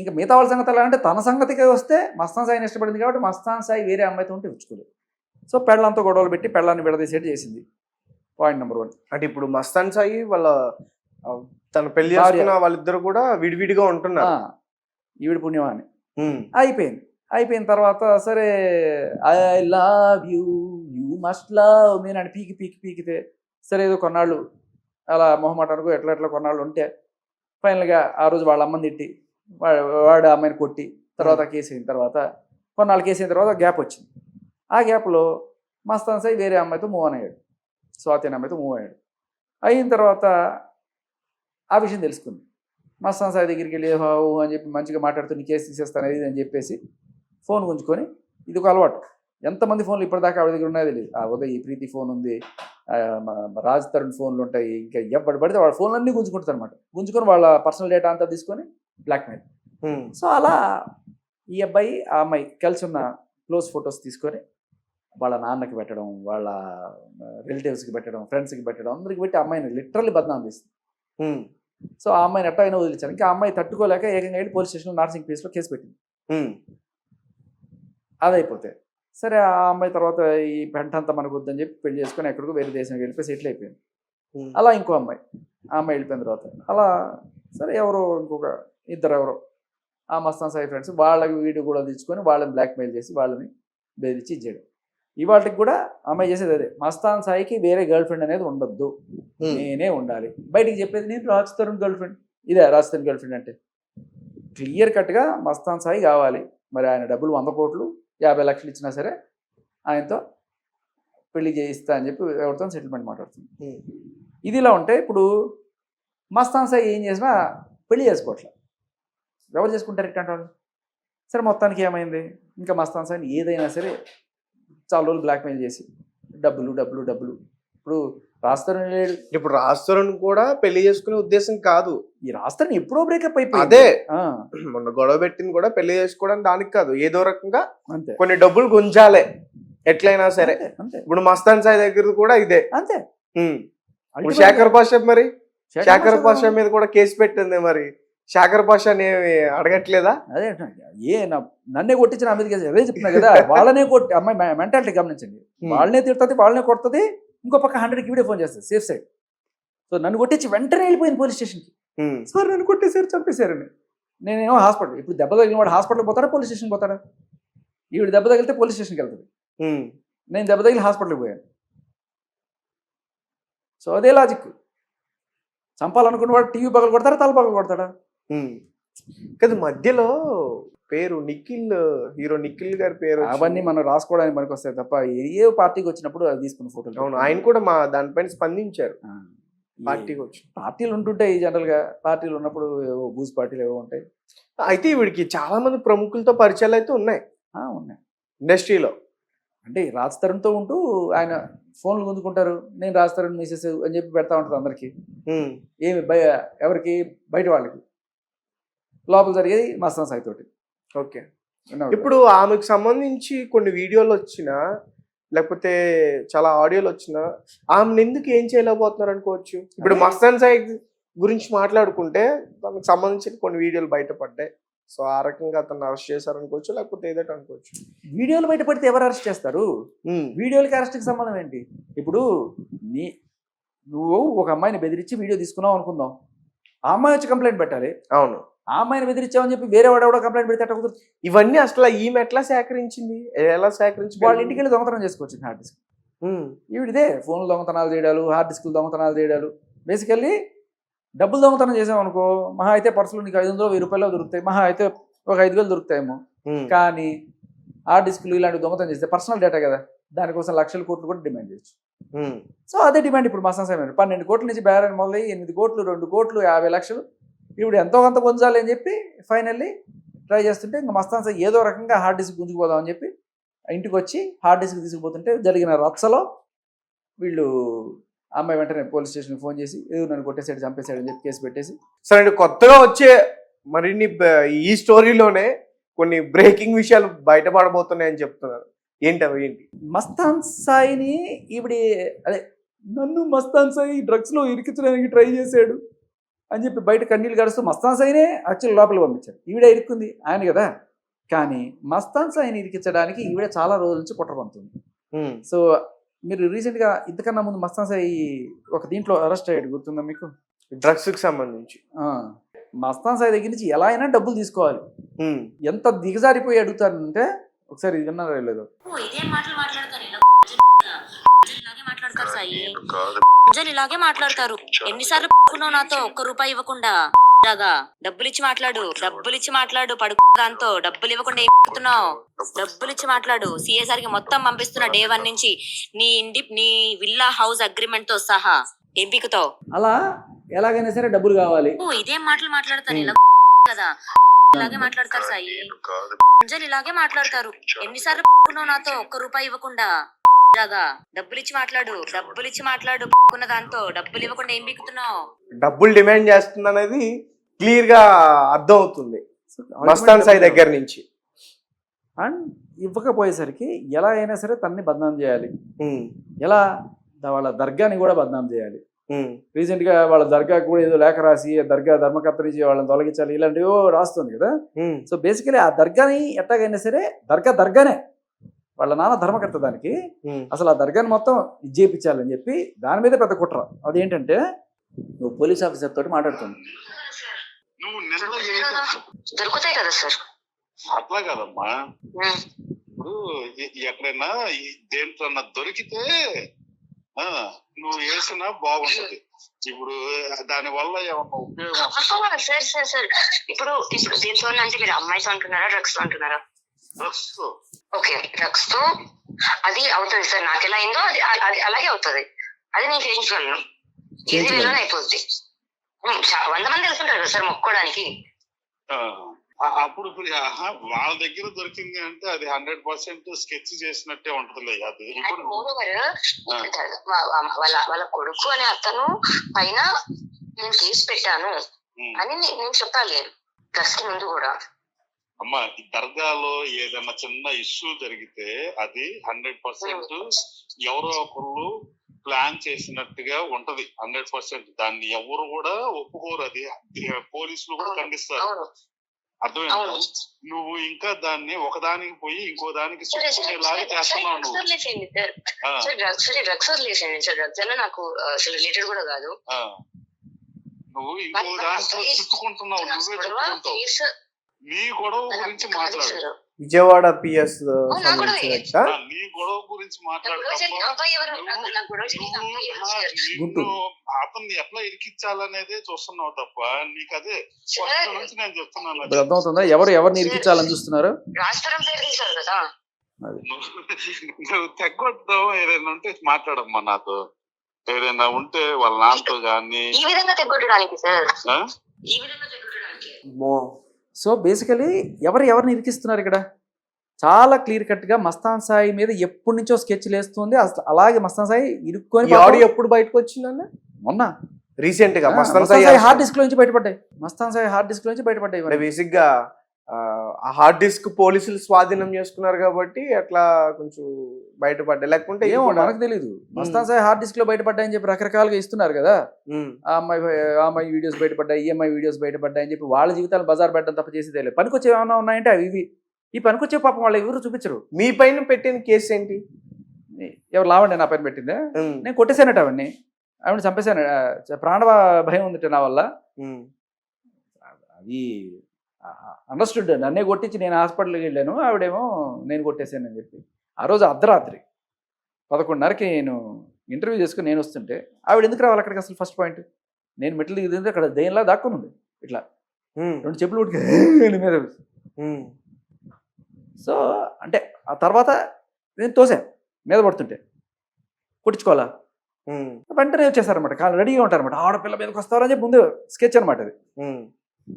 ఇంకా మిగతా వాళ్ళ సంగతి ఎలా అంటే తన సంగతికి వస్తే మస్తాన్ సాయిని ఇష్టపడింది కాబట్టి మస్తాన్ సాయి వేరే అమ్మాయితో ఉంటే ఉంచుకోలేదు. సో పెళ్ళంతో గొడవలు పెట్టి పెళ్ళాన్ని విడదీసేట్టు చేసింది. Point number 1. అంటే ఇప్పుడు మస్తాన్ సాయి వాళ్ళ తన పెళ్లి చేసుకున్న వాళ్ళిద్దరు కూడా విడివిడిగా ఉంటున్నారు, ఈవిడ పుణ్యమా అని. అయిపోయిన తర్వాత సరే I love you must love మీ అని పీకితే సరే ఏదో కొన్నాళ్ళు అలా మొహమాటానికి ఎట్లా కొన్నాళ్ళు ఉంటే ఫైనల్గా ఆ రోజు వాళ్ళ అమ్మని తిట్టి వాడు అమ్మాయిని కొట్టి తర్వాత కేసు అయిన తర్వాత కొన్నాళ్ళు కేసు అయిన తర్వాత గ్యాప్ వచ్చింది. ఆ గ్యాప్లో మస్తాన్ సాయి వేరే అమ్మాయితో మూవ్ ఆన్ అయ్యాడు, స్వాతి అనే అమ్మాయితో మూవ్ అయ్యాడు. అయిన తర్వాత ఆ విషయం తెలుసుకుంది. మస్తాన్ సాయి దగ్గరికి వెళ్ళి అని చెప్పి మంచిగా మాట్లాడుతూ నీ కేసు తీసేస్తాను ఇది అని చెప్పేసి ఫోన్ గుంజుకొని, ఇది ఒక అలవాటు. ఎంతమంది ఫోన్లు ఇప్పటిదాకా ఆవిడ దగ్గర ఉన్నాయో తెలియదు. ఉదయ్ ఈ ప్రీతి ఫోన్ ఉంది, రాజ్ తరుణ్ ఫోన్లు ఉంటాయి, ఇంకా ఎవరు పడితే వాళ్ళ ఫోన్లన్నీ గుంజుకుంటారు అనమాట. గుంజుకొని వాళ్ళ పర్సనల్ డేటా అంతా తీసుకొని బ్లాక్మెయిల్. సో అలా ఈ అబ్బాయి ఆ అమ్మాయి కలిసి ఉన్న క్లోజ్ ఫొటోస్ తీసుకొని వాళ్ళ నాన్నకి పెట్టడం, వాళ్ళ రిలేటివ్స్కి పెట్టడం, ఫ్రెండ్స్కి పెట్టడం, అందరికి పెట్టి అమ్మాయిని లిటరల్లీ బద్నాం చేస్తుంది. సో ఆ అమ్మాయిని ఎట్టా అయినా వదిలించారు. ఇంకా ఆ అమ్మాయి తట్టుకోలేక ఏకంగా వెళ్ళి పోలీస్ స్టేషన్లో నార్సింగ్ ప్లేస్లో కేసు పెట్టింది. అదైపోతే సరే ఆ అమ్మాయి తర్వాత ఈ పెంట అంతా మనకు వద్దని చెప్పి పెళ్లి చేసుకొని ఎక్కడికో వేరే దేశానికి వెళ్ళిపోయి సెటిల్ అయిపోయింది. అలా ఇంకో అమ్మాయి ఆ అమ్మాయి వెళ్ళిపోయిన తర్వాత అలా సరే ఎవరో ఇంకొక ఎవరో ఆ మస్తాన్ సాయి ఫ్రెండ్స్ వాళ్ళకి వీడియో కూడా తెచ్చుకొని వాళ్ళని బ్లాక్మెయిల్ చేసి వాళ్ళని బెదిరించి ఇచ్చేయడం. ఇవాటికి కూడా అమ్మాయి చేసేది అదే, మస్తాన్ సాయికి వేరే గర్ల్ ఫ్రెండ్ అనేది ఉండొద్దు, నేనే ఉండాలి. బయటికి చెప్పేది నేను రాజ్ తరుణ్ గర్ల్ ఫ్రెండ్, ఇదే రాజ్ తరుణ్ గర్ల్ ఫ్రెండ్ అంటే క్లియర్ కట్గా మస్తాన్ సాయి కావాలి. మరి ఆయన డబ్బులు 100 కోట్లు 50 లక్షలు ఇచ్చినా సరే ఆయనతో పెళ్లి చేయిస్తా అని చెప్పి ఎవరితో సెటిల్మెంట్ మాట్లాడుతుంది. ఇది ఇలా ఉంటే ఇప్పుడు మస్తాన్ సాయి ఏం చేసినా పెళ్లి చేసుకోవట్లేదు. ఎవరు చేసుకుంటారు ఇట్లాంటి వాళ్ళు? సరే మొత్తానికి ఏమైంది, ఇంకా మస్తాన్ సాయిని ఏదైనా సరే చాలా రోజులు బ్లాక్మెయిల్ చేసి డబ్బులు. ఇప్పుడు రాజ్ తరుణ్ లేడు, ఇప్పుడు రాజ్ తరుణ్ కూడా పెళ్లి చేసుకునే ఉద్దేశం కాదు. ఈ రాజ్ తరుణ్ ఎప్పుడో బ్రేకప్ అయిపోయింది. అదే మొన్న గొడవ పెట్టింది కూడా పెళ్లి చేసుకోవడానికి దానికి కాదు, ఏదో రకంగా అంతే కొన్ని డబ్బులు గుంజాలే ఎట్లయినా సరే. అంతే ఇప్పుడు మస్తాన్ సాయి దగ్గర కూడా ఇదే అంతే. ఇప్పుడు శేఖర్ పాషా మరి శేఖర్ పాషా మీద కూడా కేసు పెట్టింది, మరి శేఖర్ పాషాని అడగట్లేదా? అదే నన్నే కొట్టించిన నా మీద కేసు, అదే చెప్తున్నా కదా. వాళ్ళనే కొట్టి అమ్మాయి మెంటాలిటీ గమనించండి, వాళ్ళనే తిడుతుంది, వాళ్ళనే కొడుతుంది, ఇంకో పక్క 100కి వీడియో ఫోన్ చేస్తుంది సేఫ్ సైడ్. సో నన్ను కొట్టించి వెంటనే వెళ్ళిపోయింది పోలీస్ స్టేషన్కి. సార్ నన్ను కొట్టేశారు, చంపేశారని. నేనేమో హాస్పిటల్, ఇప్పుడు దెబ్బ తగిలిన వాడు హాస్పిటల్కి పోతాడా పోలీస్ స్టేషన్కి పోతాడా? ఈవిడ దెబ్బ తగిలితే పోలీస్ స్టేషన్కి వెళ్తుంది, నేను దెబ్బ తగిలి హాస్పిటల్కి పోయాను. సో అదే లాజిక్. చంపాలనుకున్న వాడు టీవీ పగలు కొడతాడా, తల పగలు కొడతాడా? కదా మధ్యలో పేరు నిఖిల్, హీరో నిఖిల్ గారి పేరు వచ్చింది. అవన్నీ మనం రాసుకోవడానికి మనకు వస్తాయి తప్ప ఏ పార్టీకి వచ్చినప్పుడు అది తీసుకున్న ఫోటోలు. అవును, ఆయన కూడా దానిపైన స్పందించారు. పార్టీకి వచ్చి పార్టీలు ఉంటుంటాయి జనరల్ గా, పార్టీలు ఉన్నప్పుడు ఏవో బూజ్ పార్టీలు ఏవో ఉంటాయి. అయితే వీడికి చాలా మంది ప్రముఖులతో పరిచయాలు అయితే ఉన్నాయి ఉన్నాయి ఇండస్ట్రీలో. అంటే రాజ్ తరుణ్తో ఉంటూ ఆయన ఫోన్లు గుంజుకుంటారు, నేను రాజ్ తరుణ్ మిసెస్ అని చెప్పి పెడతా ఉంటుంది అందరికి. ఏమి ఎవరికి బయట వాళ్ళకి, లోపల జరిగేది మస్తాన్ సాయి తోటి. ఓకే, ఇప్పుడు ఆమెకు సంబంధించి కొన్ని వీడియోలు వచ్చినా లేకపోతే చాలా ఆడియోలు వచ్చినా ఆమెను ఎందుకు ఏం చేయలేకపోతున్నారు అనుకోవచ్చు. ఇప్పుడు మస్తాన్ సాయి గురించి మాట్లాడుకుంటే దానికి సంబంధించిన కొన్ని వీడియోలు బయటపడ్డాయి. సో ఆ రకంగా అతను అరెస్ట్ చేశారు అనుకోవచ్చు, లేకపోతే ఏదైతే అనుకోవచ్చు. వీడియోలు బయటపడితే ఎవరు అరెస్ట్ చేస్తారు? వీడియోలకి అరెస్ట్కి సంబంధం ఏంటి? ఇప్పుడు నువ్వు ఒక అమ్మాయిని బెదిరించి వీడియో తీసుకున్నావు అనుకుందాం, ఆ అమ్మాయి వచ్చి కంప్లైంట్ పెట్టాలి. అవును, ఆ అమ్మాయిని బెదిరించావని చెప్పి వేరే వాడు కంప్లైంట్ పెడితే అట్లా కుదురుతుంది. ఇవన్నీ అసలు ఈమె ఎట్లా సేకరించింది, ఎలా సేకరించి వాళ్ళ ఇంటికి వెళ్ళి దొంగతనం చేసుకోవచ్చు హార్డ్ డిస్క్. ఈవిడిదే ఫోన్లు దొంగతనాలు చేయడాలు, హార్డ్ డిస్క్లు దొంగతనాలు చేయడాలు. బేసికల్లీ డబ్బులు దొంగతనం చేసామనుకో, మహా అయితే పర్సులు నీకు 500 1000 రూపాయలు దొరుకుతాయి, మహా అయితే ఒక 5000 దొరుకుతాయేమో. కానీ హార్డ్ డిస్క్లు ఇలాంటి దొంగతనం చేస్తే పర్సనల్ డేటా కదా, దానికోసం లక్షల కోట్లు కూడా డిమాండ్ చేయొచ్చు. సో అదే డిమాండ్ ఇప్పుడు మస్తాన్ సాయి 12 కోట్ల నుంచి బేరాన్ని మొదలయ్యి 8 కోట్లు 2 కోట్లు 50 లక్షలు ఇప్పుడు ఎంతో కొంత పొందాలి అని చెప్పి ఫైనల్లీ ట్రై చేస్తుంటే ఇంకా మస్తాన్ సాయి ఏదో రకంగా హార్డ్ డిస్క్ గుంజుకుపోదామని చెప్పి ఇంటికి వచ్చి హార్డ్ డిస్క్ తీసుకుపోతుంటే జరిగిన రచ్చలో వీళ్ళు అమ్మాయి వెంటనే పోలీస్ స్టేషన్కి ఫోన్ చేసి ఏదో నన్ను కొట్టేసాడు చంపేశాడు అని చెప్పి కేసు పెట్టేసి. సరే, కొత్తగా వచ్చే మరిన్ని ఈ స్టోరీలోనే కొన్ని బ్రేకింగ్ విషయాలు బయటపడబోతున్నాయని చెప్తున్నారు. ఏంటి? మస్తాన్ సాయిని ఈవిడి అదే నన్ను మస్తాన్ సాయి డ్రగ్స్లో ఇరికించడానికి ట్రై చేశాడు అని చెప్పి బయట కన్నీళ్ళు గడుస్తూ మస్తాన్ సాయినే యాక్చువల్ లోపలికి పంపించారు. ఈవిడ ఇరుక్కుంది ఆయన కదా, కానీ మస్తాన్ సాయిని ఇరికించడానికి ఈవిడ చాలా రోజుల నుంచి కుట్ర పంపుతుంది. సో మీరు రీసెంట్గా ఇంతకన్నా ముందు మస్తాన్ సాయి ఒక దీంట్లో అరెస్ట్ అయ్యాడు, గుర్తుందా మీకు? డ్రగ్స్కి సంబంధించి. మస్తాన్ సాయి దగ్గర నుంచి ఎలా అయినా డబ్బులు తీసుకోవాలి. ఎంత దిగజారిపోయి అడుగుతారంటే ఒకసారి ఇది విన్నారా లేదు? ఇలాగే మాట్లాడతారు. ఎన్నిసార్లు నాతో ₹1 ఇవ్వకుండా డబ్బులు ఇచ్చి మాట్లాడు పడుకు దాంతో డబ్బులు ఇవ్వకుండా ఏమవుతున్నావు? డబ్బులు ఇచ్చి మాట్లాడు. సిఎస్ఆర్ కి మొత్తం పంపిస్తున్నా డే 1 నుంచి నీ విల్లా హౌస్ అగ్రిమెంట్ తో సహా ఎంపికతో. అలా ఎలాగైనా సరే డబ్బులు కావాలి. ఇదేం మాటలు మాట్లాడతారు ఇలా కదా, ఇలాగే మాట్లాడతారు సాయి, ఇలాగే మాట్లాడతారు. ఎన్నిసార్లు నాతో ₹1 ఇవ్వకుండా డబ్బులు ఇచ్చి మాట్లాడు పడుకున్న దాంతో డబ్బులు ఇవ్వకుండా ఏం బిక్కుతున్నావు? డబ్బులు డిమాండ్ చేస్తుంది అనేది క్లియర్ గా అర్థం అవుతుంది మస్తాన్ సాయి దగ్గర నుంచి. అండ్ ఇవ్వకపోయేసరికి ఎలా అయినా సరే తనని బద్నాం చేయాలి. ఎలా? వాళ్ళ దర్గాని కూడా బద్నాం చేయాలి. రీసెంట్ గా వాళ్ళ దర్గా కూడా ఏదో లేఖ రాసి దర్గా ధర్మకర్త నుంచి వాళ్ళని తొలగించాలి ఇలాంటివో రాస్తుంది కదా. సో బేసికలీ ఆ దర్గాని ఎట్టాగైనా సరే దర్గానే వాళ్ళ నాన్న ధర్మకర్త, దానికి అసలు ఆ దర్గాని మొత్తం ఇచ్చేపించాలని చెప్పి దాని మీద పెద్ద కుట్ర. అదేంటంటే నువ్వు పోలీస్ ఆఫీసర్ తోటి మాట్లాడుతుంది. దొరుకుతాయి కదా సార్. అట్లా కదమ్మా, ఇప్పుడు ఎక్కడైనా దేంట్లో దొరికితే నువ్వు వేసినా బాగుంటది. ఇప్పుడు దాని వల్ల ఏమన్నా ఉపయోగం? సార్ ఇప్పుడు దీంతో అంటే మీరు అమ్మాయితో అంటున్నారా, డ్రగ్స్ తో అంటున్నారా? ఓకే, డ్రగ్స్ తో అది అవుతుంది సార్. నాకు ఎలా అయిందో అది అలాగే అవుతుంది. అది నేను చేయించగలను, ఈజీ వేలోనే అయిపోద్ది. 100 మంది వెళ్తుంటారు కదా సార్ మొక్కుకోవడానికి. అప్పుడు వాళ్ళ దగ్గర దొరికింది అంటే అది 100% స్కెచ్ చేసినట్టే ఉంటది. అది వాళ్ళ కొడుకు అనే అతను పైన నేను కేసు పెట్టాను అని నేను చెప్పాలి డ్రగ్స్ కి ముందు కూడా. అమ్మా, ఈ దర్గాలో ఏదైనా చిన్న ఇష్యూ జరిగితే అది 100% ఎవరో ఒకళ్ళు ప్లాన్ చేసినట్టుగా ఉంటది. 100% దాన్ని ఎవరు కూడా ఒప్పుకోరు. అది పోలీసులు కూడా ఖండిస్తారు. అర్థమైందా? నువ్వు ఇంకా దాన్ని ఒకదానికి పోయి ఇంకో దానికి లాగా చేస్తున్నావు. నువ్వు ఇంకో దాంట్లో చుట్టుకుంటున్నావు, నువ్వే చుట్టుకుంటావు. నీ గొడవ గురించి మాట్లాడు. విజయవాడ పిఎస్ నీ గొడవ గురించి మాట్లాడు. అతన్ని ఎట్లా ఇరికించాలనేదే చూస్తున్నావు తప్ప నీకు అదే ఫస్ట్ నుంచి నేను చెప్తున్నాను. ఇప్పుడు అర్థమవుతుందా ఎవరిని ఇరికించాలని చూస్తున్నారు? నువ్వు తెగొద్దావు ఏదైనా ఉంటే మాట్లాడమ్మా నాతో. ఏదైనా ఉంటే వాళ్ళ నాన్నతో కానీ ఈ విధంగా తెగొట్టడానికి సార్, ఆ? ఈ విధంగా తెగొట్టడానికి. సో బేసికలీ ఎవరిని ఇరికిస్తున్నారు ఇక్కడ? చాలా క్లియర్ కట్ గా మస్తాన్ సాయి మీద ఎప్పటి నుంచో స్కెచ్లు వేస్తుంది. అసలు అలాగే మస్తాన్ సాయి ఇరుక్కొని ఈ ఆడియో ఎప్పుడు బయటకు వచ్చిందన్న? మొన్న రీసెంట్ గా మస్తాన్ సాయి హార్డ్ డిస్క్ నుంచి బయటపడ్డాయి. మస్తాన్ సాయి హార్డ్ డిస్క్ నుంచి బయటపడ్డాయి. అంటే బేసిక్ గా ఆ హార్డ్ డిస్క్ పోలీసులు స్వాధీనం చేసుకున్నారు కాబట్టి అట్లా కొంచెం బయటపడ్డాయి. లేకుంటే ఏమో మనకు తెలియదు. మస్తాన్ సాయి హార్డ్ డిస్క్ లో బయటపడ్డాయని చెప్పి రకరకాలుగా ఇస్తున్నారు కదా. ఆ అమ్మాయి వీడియోస్ బయటపడ్డాయి, ఈ అమ్మాయి వీడియోస్ బయటపడ్డాయని చెప్పి వాళ్ళ జీవితాలు బజార్ పెట్టడం తప్ప చేసి తెలియదు. పనికొచ్చే ఏమైనా ఉన్నాయంటే అవి ఇవి. ఈ పనికొచ్చే పాపం వాళ్ళు ఎవరు చూపించరు. మీ పైన పెట్టిన కేసు ఏంటి? ఎవరు లావండి నా పైన పెట్టిందే? నేను కొట్టేశానట అవన్నీ, ఆవిడ చంపేశాను. ప్రాణ భయం ఉందిట నా వల్ల. అది అండర్స్టూడ్. నన్నే కొట్టించి నేను హాస్పిటల్కి వెళ్ళాను, ఆవిడేమో నేను కొట్టేశానని చెప్పి. ఆ రోజు అర్ధరాత్రి 11:30కి నేను ఇంటర్వ్యూ చేసుకుని నేను వస్తుంటే ఆవిడ ఎందుకు రావాలి అక్కడికి? అసలు ఫస్ట్ పాయింట్, నేను మెట్లు దిగుతుంటే అక్కడ దయ్యంలా దాక్కుని ఉంది ఇట్లా, 2 చెప్పులు ఉడికి మీద. సో అంటే ఆ తర్వాత నేను తోసాను మీద పడుతుంటే, కొట్టించుకోవాలా వెంటనే వచ్చేసారనమాట. కాళ్ళు రెడీగా ఉంటారనమాట. ఆడపిల్ల మీదకి వస్తారని చెప్పి ముందు స్కెచ్ అనమాట అది.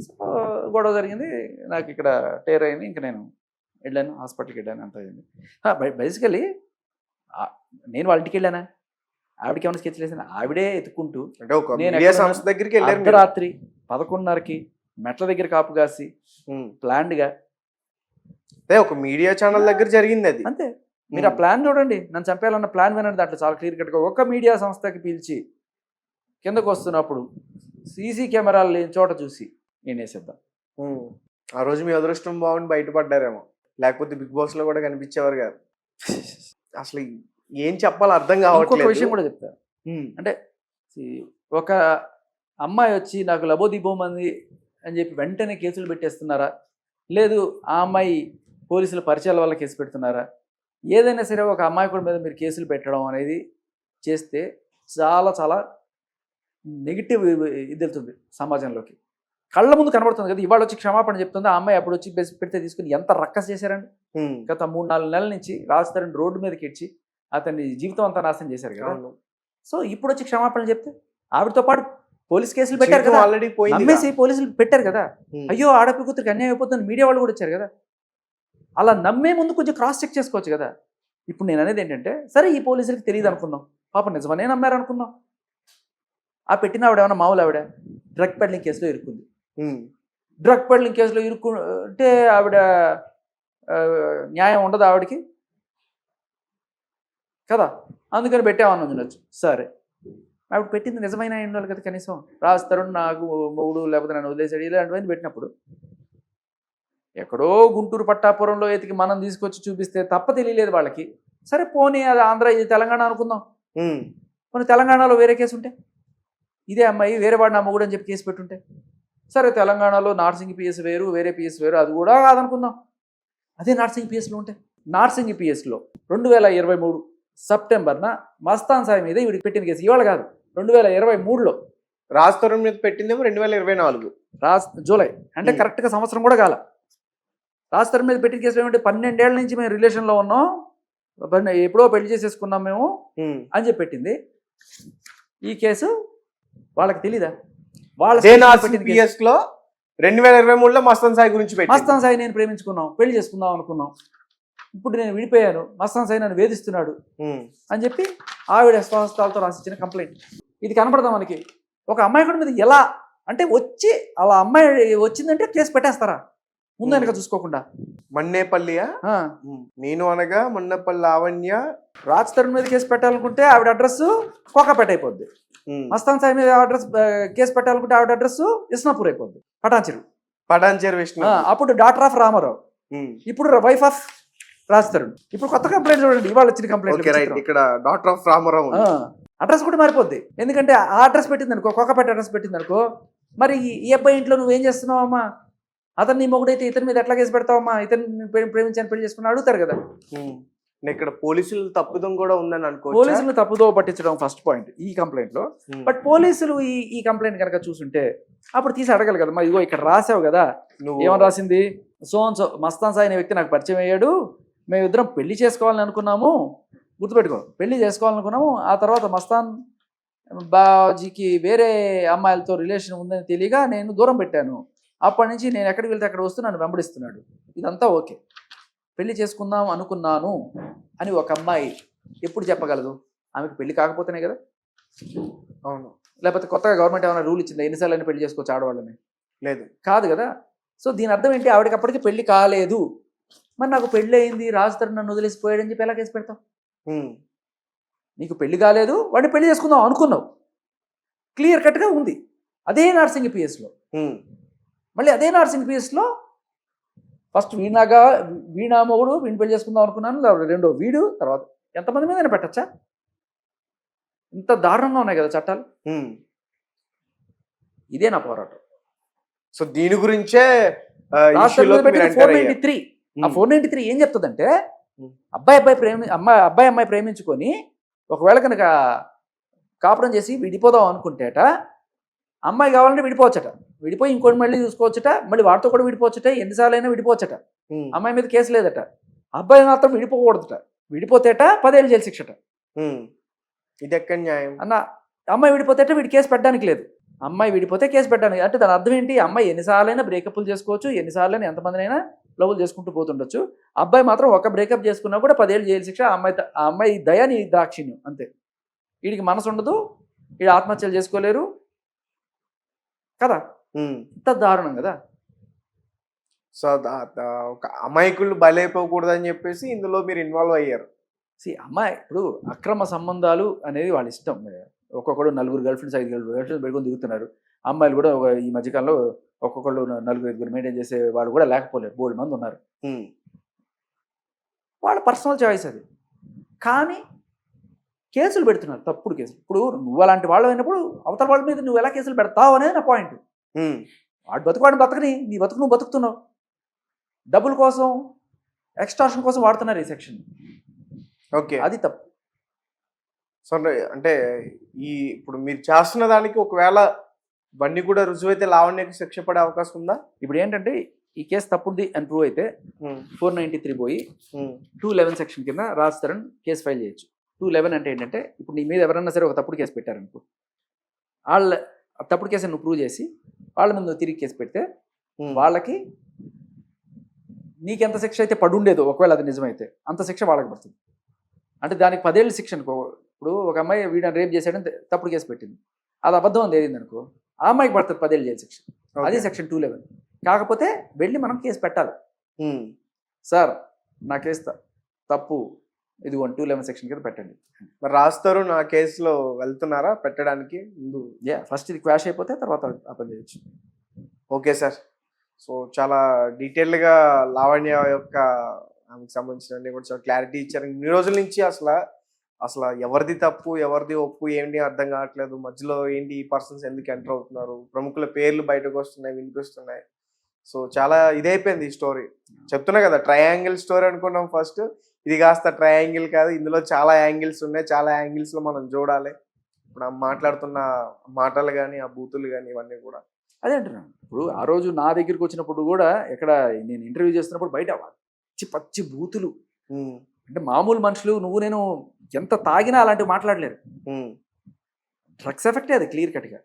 సో గొడవ జరిగింది, నాకు ఇక్కడ టేర్ అయింది. ఇంకా నేను వెళ్ళాను, హాస్పిటల్కి వెళ్ళాను, అంత అయింది. బేసికలీ నేను వాళ్ళ ఇంటికి వెళ్ళానా, ఆవిడకి ఏమైనా స్కెచ్ వేసాను, ఆవిడే ఎత్తుకుంటూ అర్ధరాత్రి 11:30కి మెట్ల దగ్గర కాపు కాసి ప్లాన్డ్గా ఒక మీడియా ఛానల్ దగ్గర జరిగింది అది. అంతే. మీరు ఆ ప్లాన్ చూడండి, నన్ను చంపేయాలన్న ప్లాన్ వినండి. దాంట్లో చాలా క్లియర్ కట్గా ఒక మీడియా సంస్థకి పిలిచి కిందకు వస్తున్నప్పుడు సీసీ కెమెరాలు లేని చోట చూసి నేను వేసేద్దాం. ఆ రోజు మీ అదృష్టం బాగుండి బయటపడ్డారేమో, లేకపోతే బిగ్ బాస్ లో కూడా కనిపించేవారు కాదు. అసలు ఏం చెప్పాలో అర్థం కావట్లేదు. ఇంకొక విషయం కూడా చెప్తా. అంటే ఒక అమ్మాయి వచ్చి నాకు లబోదిబోం అంది అని చెప్పి వెంటనే కేసులు పెట్టేస్తున్నారా, లేదు ఆ అమ్మాయి పోలీసుల పరిచయాల వల్ల కేసు పెడుతున్నారా? ఏదైనా సరే ఒక అమ్మాయి కూడా మీద మీరు కేసులు పెట్టడం అనేది చేస్తే చాలా చాలా నెగిటివ్ ఇది వెళ్తుంది సమాజంలోకి. కళ్ళ ముందు కనబడుతుంది కదా. ఇవాళ వచ్చి క్షమాపణ చెప్తుంది, ఆ అమ్మాయి అప్పుడు వచ్చి పెడితే తీసుకుని ఎంత రక్కస్ చేశారండి. గత 3-4 నెలల నుంచి రాజ్ తరుణ్ రోడ్డు మీదకి ఇచ్చి అతన్ని జీవితం అంతా నాశనం చేశారు కదా. సో ఇప్పుడు వచ్చి క్షమాపణ చెప్తే ఆవిడతో పాటు పోలీస్ కేసులు పెట్టారు కదా, ఆల్రెడీ నమ్మేసి పోలీసులు పెట్టారు కదా. అయ్యో ఆడపి కూతురికి అన్యాయం అయిపోతుంది, మీడియా వాళ్ళు కూడా వచ్చారు కదా. అలా నమ్మే ముందు కొంచెం క్రాస్ చెక్ చేసుకోవచ్చు కదా. ఇప్పుడు నేను అనేది ఏంటంటే, సరే ఈ పోలీసులకి తెలియదు అనుకుందాం, పాప నిజమనే నమ్మారు అనుకుందాం. ఆ పెట్టిన ఆవిడ ఏమన్నా మామూలు ఆవిడ డ్రగ్ పెడ్లింగ్ కేసులో ఇరుక్కుంది. డ్రగ్ పెడ్లింగ్ కేసులో అంటే ఆవిడ న్యాయం ఉండదు ఆవిడకి కదా, అందుకని పెట్టామని ఉండొచ్చు. సరే ఆవిడ పెట్టింది నిజమైన ఉండాలి కదా. కనీసం రాజ్ తరుణ్ నాకు మొగుడు లేకపోతే నన్ను వదిలేసాడు ఇలాంటివన్నీ పెట్టినప్పుడు ఎక్కడో గుంటూరు పట్టాపురంలో ఎతికి మనం తీసుకొచ్చి చూపిస్తే తప్ప తెలియలేదు వాళ్ళకి. సరే పోనీ అది ఆంధ్ర, ఇది తెలంగాణ అనుకుందాం. పోనీ తెలంగాణలో వేరే కేసు ఉంటే, ఇదే అమ్మాయి వేరే వాడు నా మొగుడు అని చెప్పి కేసు పెట్టుంటే, సరే తెలంగాణలో నార్సింగ్ పిఎస్ వేరు, వేరే పిఎస్ వేరు, అది కూడా కాదనుకుందాం. అదే నార్సింగ్ పిఎస్లో ఉంటే, నార్సింగ్ పిఎస్లో 2023 సెప్టెంబర్న మస్తాన్ సాయి మీద వీడికి పెట్టిన కేసు ఇవాళ కాదు, 2023లో. రాజ్ తరుణ్ మీద పెట్టిందేమో 2024 జూలై, అంటే కరెక్ట్గా సంవత్సరం కూడా కాల. రాజ్ తరుణ్ మీద పెట్టిన కేసులో ఏమంటే 12 ఏళ్ల నుంచి మేము రిలేషన్లో ఉన్నాం, ఎప్పుడో పెళ్లి చేసేసుకున్నాం మేము అని చెప్పి పెట్టింది. ఈ కేసు వాళ్ళకి తెలీదా? వాళ్ళ 2023లో మస్తాన్ సాయి గురించి మస్తాన్ సాయి నేను ప్రేమించుకున్నాం, పెళ్లి చేసుకుందాం అనుకున్నాం, ఇప్పుడు నేను విడిపోయాను, మస్తాన్ సాయి నన్ను వేధిస్తున్నాడు అని చెప్పి ఆవిడ స్వహస్తాలతో రాసిచ్చిన కంప్లైంట్. ఇది కనపడదా మనకి? ఒక అమ్మాయి కూడా మీద ఎలా అంటే వచ్చి అలా అమ్మాయి వచ్చిందంటే కేసు పెట్టేస్తారా ముందు వెనక చూసుకోకుండా? మన్నేపల్లియా? నేను అనగా మన్నపల్లి లావణ్య. రాజ్ తరుణ్ మీద కేసు పెట్టాలనుకుంటే ఆవిడ అడ్రస్ కోకాపేట అయిపోద్ది. మస్తాన్ సాయి మీద అడ్రస్ కేసు పెట్టాలనుకుంటే ఆవిడ అడ్రస్ ఇస్నాపూర్ అయిపోద్ది, పటాన్చెరు విష్ణు. అప్పుడు డాటర్ ఆఫ్ రామారావు, ఇప్పుడు వైఫ్ ఆఫ్ రాజ్ తరుణ్. ఇప్పుడు కొత్త కంప్లైంట్ చూడండి, ఇవాళ వచ్చిన కంప్లైంట్. ఇక్కడ డాటర్ ఆఫ్ రామారావు అడ్రస్ కూడా మారిపోద్ది. ఎందుకంటే ఆ అడ్రస్ పెట్టింది అనుకో, కోకాపేట అడ్రస్ పెట్టింది అనుకో, మరి ఈ అబ్బాయి ఇంట్లో నువ్వేం చేస్తున్నావు అమ్మా, అతను నీ మొగుడైతే ఇతని మీద ఎట్లా కేసు పెడతావమ్మా, ఇతను ప్రేమించాను పెళ్లి చేసుకుని అడుగుతారు కదా. ఇక్కడ పోలీసులు తప్పుదం కూడా ఉందని అనుకోవచ్చు. పోలీసులు తప్పుదో పట్టించడం ఫస్ట్ పాయింట్ ఈ కంప్లైంట్ లో. బట్ పోలీసులు ఈ కంప్లైంట్ కనుక చూసుంటే అప్పుడు తీసి అడగాలి కదా, మరి ఇగో ఇక్కడ రాసావు కదా, ఏమని రాసింది, సో మస్తాన్ సాయి అనే వ్యక్తి నాకు పరిచయం అయ్యాడు, మేమిద్దరం పెళ్లి చేసుకోవాలని అనుకున్నాము, గుర్తుపెట్టుకో, పెళ్లి చేసుకోవాలనుకున్నాము, ఆ తర్వాత మస్తాన్ బాజీకి వేరే అమ్మాయిలతో రిలేషన్ ఉందని తెలియగా నేను దూరం పెట్టాను, అప్పటి నుంచి నేను ఎక్కడికి వెళ్తే అక్కడ వస్తూ నన్ను వెంబడిస్తున్నాడు, ఇదంతా ఓకే, పెళ్లి చేసుకుందాం అనుకున్నాను అని ఒక అమ్మాయి ఎప్పుడు చెప్పగలదు? ఆమెకు పెళ్లి కాకపోతేనే కదా. అవును. లేకపోతే కొత్తగా గవర్నమెంట్ ఏమైనా రూల్ ఇచ్చిందా ఎన్నిసార్లు అయినా పెళ్లి చేసుకోవచ్చు ఆడవాళ్ళని? లేదు, కాదు కదా. సో దీని అర్థం ఏంటి, ఆవిడకి అప్పటికి పెళ్లి కాలేదు, మరి నాకు పెళ్లి అయింది, రాజుతారు నన్ను వదిలేసిపోయాడని చెప్పి ఎలా కేసు పెడతాం? నీకు పెళ్లి కాలేదు, వాడిని పెళ్లి చేసుకుందాం అనుకున్నావు, క్లియర్ కట్గా ఉంది. అదే నార్సింగ్ పిఎస్లో, మళ్ళీ అదే నార్సింగ్ పిఎస్లో ఫస్ట్ వీణా మొగుడు వీడిని పెళ్లి చేసుకుందాం అనుకున్నాను, రెండో వీడు, తర్వాత ఎంతమంది మీదైనా పెట్టచ్చా? ఇంత దారుణంగా ఉన్నాయి కదా చట్టాలు. ఇదే నా పోరాటం. సో దీని గురించే 493. ఆ 493 ఏం చెప్తుందంటే, అబ్బాయి ప్రేమించుకొని ఒకవేళ కనుక కాపురం చేసి విడిపోదాం అనుకుంటేట, అమ్మాయి కావాలంటే విడిపోవచ్చట, విడిపోయి ఇంకోటి మళ్ళీ చూసుకోవచ్చట, మళ్ళీ వాడితో కూడా విడిపోవచ్చట, ఎన్నిసార్లు అయినా విడిపోవచ్చట, అమ్మాయి మీద కేసు లేదట, అబ్బాయి మాత్రం విడిపోకూడదట, విడిపోతేట 10 ఏళ్ళు జైలు శిక్షట. ఇది ఎక్కడ న్యాయం అన్న? అమ్మాయి విడిపోతేట వీడి కేసు పెట్టడానికి లేదు, అమ్మాయి విడిపోతే కేసు పెట్టడానికి, అంటే దాని అర్థం ఏంటి, అమ్మాయి ఎన్నిసార్లైనా బ్రేకప్లు చేసుకోవచ్చు, ఎన్నిసార్లైనా ఎంతమందినైనా లవ్లు చేసుకుంటూ పోతుండొచ్చు, అబ్బాయి మాత్రం ఒక బ్రేకప్ చేసుకున్నా కూడా 10 ఏళ్ళు జైలు శిక్ష, ఆ అమ్మాయి దయాని దాక్షిణ్యం అంతే. వీడికి మనసు ఉండదు, వీడు ఆత్మహత్యలు చేసుకోలేరు కదా, ఇంత దారుణం కదా. సో ఒక అమాయకులు బలైపోకూడదని చెప్పేసి ఇందులో మీరు ఇన్వాల్వ్ అయ్యారు. అమ్మాయి ఇప్పుడు అక్రమ సంబంధాలు అనేది వాళ్ళ ఇష్టం, ఒక్కొక్కడు 4 గర్ల్ ఫ్రెండ్స్ 5 గర్ల్ ఫ్రెండ్స్ పెట్టుకొని దిగుతున్నారు. అమ్మాయిలు కూడా ఈ మధ్యకాలంలో ఒక్కొక్కళ్ళు 4-5 మెయింటైన్ చేసే వాడు కూడా లేకపోలేరు, 3 మంది ఉన్నారు. వాళ్ళ పర్సనల్ చాయిస్ అది. కానీ కేసులు పెడుతున్నారు, తప్పుడు కేసులు. ఇప్పుడు నువ్వు అలాంటి వాళ్ళు అయినప్పుడు అవతల వాళ్ళ మీద నువ్వు ఎలా కేసులు పెడతావు అనేది నా పాయింట్. వాడు బతుకువాడిని బతకని, నీ బతుకు నువ్వు బతుకుతున్నావు, డబ్బుల కోసం ఎక్స్ట్రాక్షన్ కోసం వాడుతున్నారు ఈ సెక్షన్. ఓకే, అది తప్పు. సో అంటే ఇప్పుడు మీరు చేస్తున్న దానికి ఒకవేళ ఇవన్నీ కూడా రుజువైతే లావణ్యకి శిక్ష పడే అవకాశం ఉందా? ఇప్పుడు ఏంటంటే ఈ కేసు తప్పుడుది అని ప్రూవ్ అయితే 493 పోయి 211 సెక్షన్ కింద రాజ్ తరుణ్ కేసు ఫైల్ చేయొచ్చు. 211 అంటే ఏంటంటే, ఇప్పుడు నీ మీద ఎవరన్నా సరే ఒక తప్పుడు కేసు పెట్టారనుకో, వాళ్ళ తప్పుడు కేసు నువ్వు ప్రూవ్ చేసి వాళ్ళ మీద నువ్వు తిరిగి కేసు పెడితే వాళ్ళకి నీకెంత శిక్ష అయితే పడుండేదో, ఒకవేళ అది నిజమైతే అంత శిక్ష వాళ్ళకి పడుతుంది. అంటే దానికి 10 ఏళ్ళు శిక్ష అనుకో. ఇప్పుడు ఒక అమ్మాయి వీడిని రేప్ చేశాడని తప్పుడు కేసు పెట్టింది, అది అబద్ధం అని తేలింది అనుకో, ఆ అమ్మాయికి పడుతుంది 10 ఏళ్ళు జైలు శిక్ష. అది సెక్షన్ 211. కాకపోతే వెళ్ళి మనం కేసు పెట్టాలి, సార్ నా కేసు తప్పు, ఇదిగోండి 211 సెక్షన్ కింద పెట్టండి. మరి రాస్తారు నా కేసులో వెళ్తున్నారా పెట్టడానికి ముందు? ఫస్ట్ ఇది క్వాష్ అయిపోతే తర్వాత అపన్ చేయొచ్చు. ఓకే సార్, సో చాలా డీటెయిల్డ్గా లావణ్య యొక్క ఆమెకు సంబంధించిన కూడా చాలా క్లారిటీ ఇచ్చారు. ఇన్ని రోజుల నుంచి అసలు ఎవరిది తప్పు ఎవరిది ఒప్పు ఏంటి అర్థం కావట్లేదు, మధ్యలో ఏంటి ఈ పర్సన్స్ ఎందుకు ఎంటర్ అవుతున్నారు, ప్రముఖుల పేర్లు బయటకు వస్తున్నాయి వినిపిస్తున్నాయి. సో చాలా ఇదైపోయింది ఈ స్టోరీ. చెప్తున్నా కదా, ట్రయాంగిల్ స్టోరీ అనుకున్నాం ఫస్ట్, ఇది కాస్త ట్రయాంగిల్ కాదు, ఇందులో చాలా యాంగిల్స్ ఉన్నాయి, చాలా యాంగిల్స్లో మనం చూడాలి. ఇప్పుడు ఆ మాట్లాడుతున్న మాటలు కానీ ఆ బూతులు కానీ ఇవన్నీ కూడా అదే అంటున్నాను. ఇప్పుడు ఆ రోజు నా దగ్గరికి వచ్చినప్పుడు కూడా, ఎక్కడ నేను ఇంటర్వ్యూ చేస్తున్నప్పుడు బయట పచ్చి బూతులు, అంటే మామూలు మనుషులు నువ్వు నేను ఎంత తాగినా అలాంటివి మాట్లాడలేరు. డ్రగ్స్ ఎఫెక్టే అది క్లియర్ కట్గా.